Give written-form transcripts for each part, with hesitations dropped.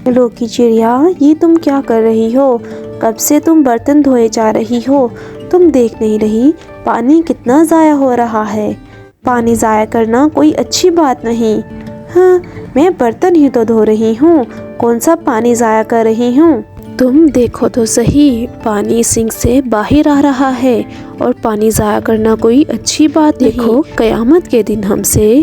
روکی چڑیا، یہ تم کیا کر رہی ہو؟ کب سے تم برتن دھوئے جا رہی ہو؟ تم دیکھ نہیں رہی پانی کتنا ضائع ہو رہا ہے؟ پانی ضائع کرنا کوئی اچھی بات نہیں۔ ہاں، میں برتن ہی تو دھو رہی ہوں، کون سا پانی ضائع کر رہی ہوں؟ تم دیکھو تو صحیح، پانی سنک سے باہر آ رہا ہے، اور پانی ضائع کرنا کوئی اچھی بات نہیں۔ دیکھو، قیامت کے دن ہم سے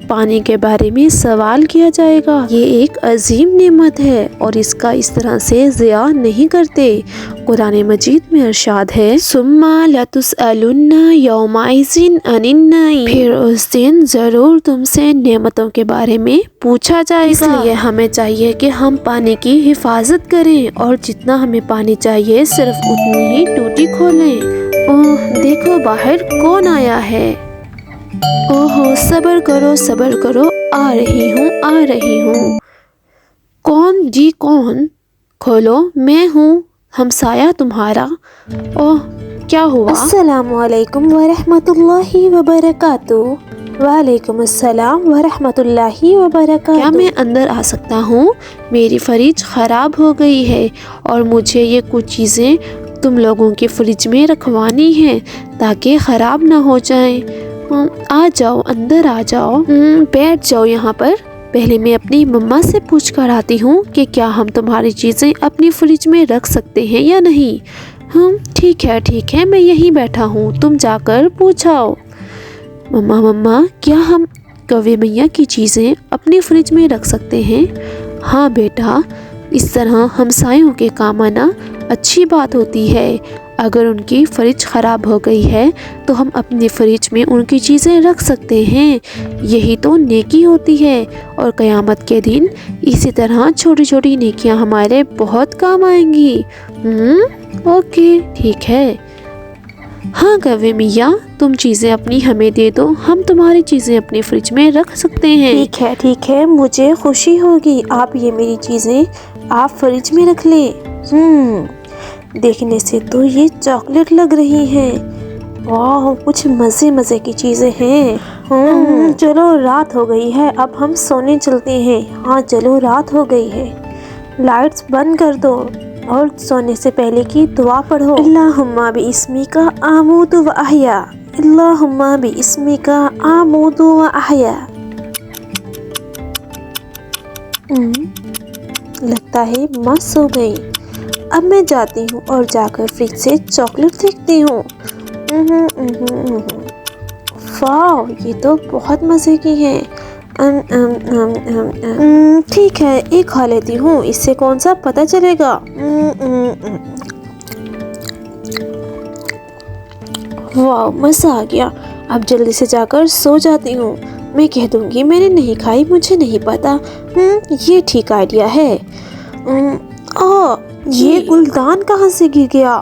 پانی کے بارے میں سوال کیا جائے گا۔ یہ ایک عظیم نعمت ہے اور اس کا اس طرح سے ضیاع نہیں کرتے۔ قرآن مجید میں ارشاد ہے ثم لتسألن یومئذ عن النعیم، پھر اس دن ضرور تم سے نعمتوں کے بارے میں پوچھا جائے گا۔ اس لیے ہمیں چاہیے کہ ہم پانی کی حفاظت کریں اور جتنا ہمیں پانی چاہیے صرف اتنی ہی ٹوٹی کھولیں۔ اوہ دیکھو باہر کون آیا ہے؟ اوہو صبر کرو، آ رہی ہوں۔ کون جی کون؟ کھولو، میں ہوں، ہمسایہ تمہارا۔ اوہ کیا ہوا؟ السلام علیکم ورحمۃ اللہ وبرکاتہ۔ وعلیکم السلام ورحمۃ اللہ وبرکاتہ۔ کیا میں اندر آ سکتا ہوں؟ میری فریج خراب ہو گئی ہے اور مجھے یہ کچھ چیزیں تم لوگوں کے فریج میں رکھوانی ہیں تاکہ خراب نہ ہو جائیں۔ آ جاؤ، اندر آ جاؤ، بیٹھ جاؤ یہاں پر۔ پہلے میں اپنی مما سے پوچھ کر آتی ہوں کہ کیا ہم تمہاری چیزیں اپنی فریج میں رکھ سکتے ہیں یا نہیں۔ ٹھیک ہے، میں یہیں بیٹھا ہوں، تم جا کر پوچھاؤ۔ مما کیا ہم کوے میاں کی چیزیں اپنی فریج میں رکھ سکتے ہیں؟ ہاں بیٹا، اس طرح ہمسایوں کے کام آنا اچھی بات ہوتی ہے۔ اگر ان کی فریج خراب ہو گئی ہے تو ہم اپنی فریج میں ان کی چیزیں رکھ سکتے ہیں، یہی تو نیکی ہوتی ہے، اور قیامت کے دن اسی طرح چھوٹی چھوٹی نیکیاں ہمارے بہت کام آئیں گی۔ اوکے ٹھیک ہے۔ ہاں کوے میاں، تم چیزیں اپنی ہمیں دے دو، ہم تمہاری چیزیں اپنی فریج میں رکھ سکتے ہیں۔ ٹھیک ہے، مجھے خوشی ہوگی، آپ یہ میری چیزیں آپ فریج میں رکھ لیں۔ دیکھنے سے تو یہ چاکلیٹ لگ رہی ہیں، واہ کچھ مزے کی چیزیں ہیں۔ چلو رات ہو گئی ہے، اب ہم سونے چلتے ہیں۔ ہاں چلو رات ہو گئی ہے، لائٹس بند کر دو اور سونے سے پہلے کی دعا پڑھو۔ اللہم باسمک اموت و احیا، اللہم باسمک اموت و احیا۔ لگتا ہے ماں سو گئی، اب میں جاتی ہوں اور جا کر فریج سے چاکلیٹ دیکھتی ہوں۔ واو، یہ تو بہت مزے کی ہیں۔ ٹھیک ہے، ایک کھا لیتی ہوں، اس سے کون سا پتہ چلے گا۔ واو مزہ آ گیا، اب جلدی سے جا کر سو جاتی ہوں۔ میں کہہ دوں گی میں نے نہیں کھائی، مجھے نہیں پتا۔ یہ ٹھیک آئیڈیا ہے۔ یہ گلدان کہاں سے گر گیا؟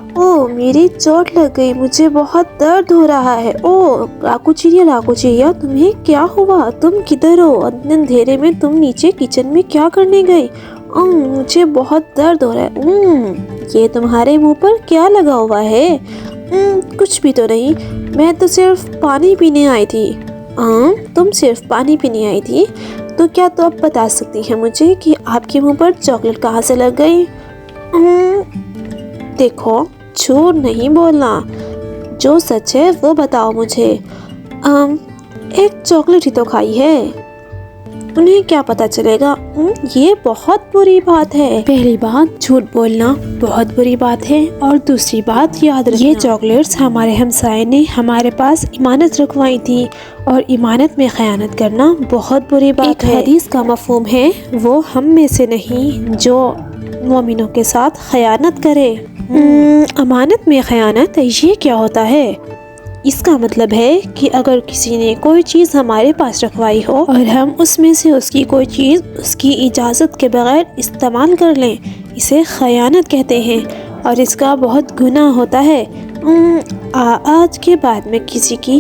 میری چوٹ لگ گئی، مجھے بہت درد ہو رہا ہے۔ راکو چڑیا، تمہیں کیا ہوا؟ تم کدھر ہو؟ اتنے اندھیرے میں تم نیچے کچن میں کیا کرنے گئی؟ مجھے بہت درد ہو رہا ہے۔ یہ تمہارے منہ پر کیا لگا ہوا ہے؟ کچھ بھی تو نہیں، میں تو صرف پانی پینے آئی تھی۔ تم صرف پانی پینے آئی تھی؟ تو کیا تو اب بتا سکتی ہیں مجھے کہ آپ کے منہ پر چاکلیٹ کہاں سے لگ گئی؟ دیکھو جھوٹ نہیں بولنا، جو سچ ہے وہ بتاؤ مجھے۔ ایک چاکلیٹ ہی تو کھائی ہے، انہیں کیا پتا چلے گا؟ یہ بہت بری بات ہے۔ پہلی بات جھوٹ بولنا بہت بری بات ہے، اور دوسری بات یاد رکھنا، یہ چاکلیٹس ہمارے ہمسائے نے ہمارے پاس امانت رکھوائی تھی، اور امانت میں خیانت کرنا بہت بری بات ہے۔ ایک حدیث کا مفہوم ہے وہ ہم میں سے نہیں جو مومنوں کے ساتھ خیانت کرے۔ امانت میں خیانت یہ کیا ہوتا ہے؟ اس کا مطلب ہے کہ اگر کسی نے کوئی چیز ہمارے پاس رکھوائی ہو اور ہم اس میں سے اس کی کوئی چیز اس کی اجازت کے بغیر استعمال کر لیں، اسے خیانت کہتے ہیں، اور اس کا بہت گناہ ہوتا ہے۔ آج کے بعد میں کسی کی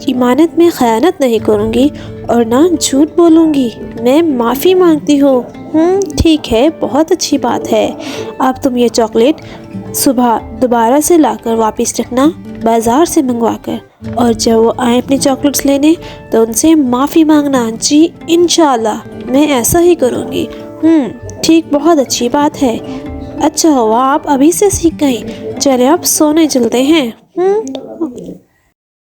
امانت میں خیانت نہیں کروں گی اور نہ جھوٹ بولوں گی، میں معافی مانگتی ہوں۔ ٹھیک ہے، بہت اچھی بات ہے۔ اب تم یہ چاکلیٹ صبح دوبارہ سے لا کر واپس رکھنا، بازار سے منگوا کر، اور جب وہ آئیں اپنی چاکلیٹس لینے تو ان سے معافی مانگنا۔ جی انشاءاللہ۔ میں ایسا ہی کروں گی۔ ٹھیک، بہت اچھی بات ہے۔ اچھا ہوا آپ ابھی سے سیکھ گئیں۔ چلے اب سونے چلتے ہیں۔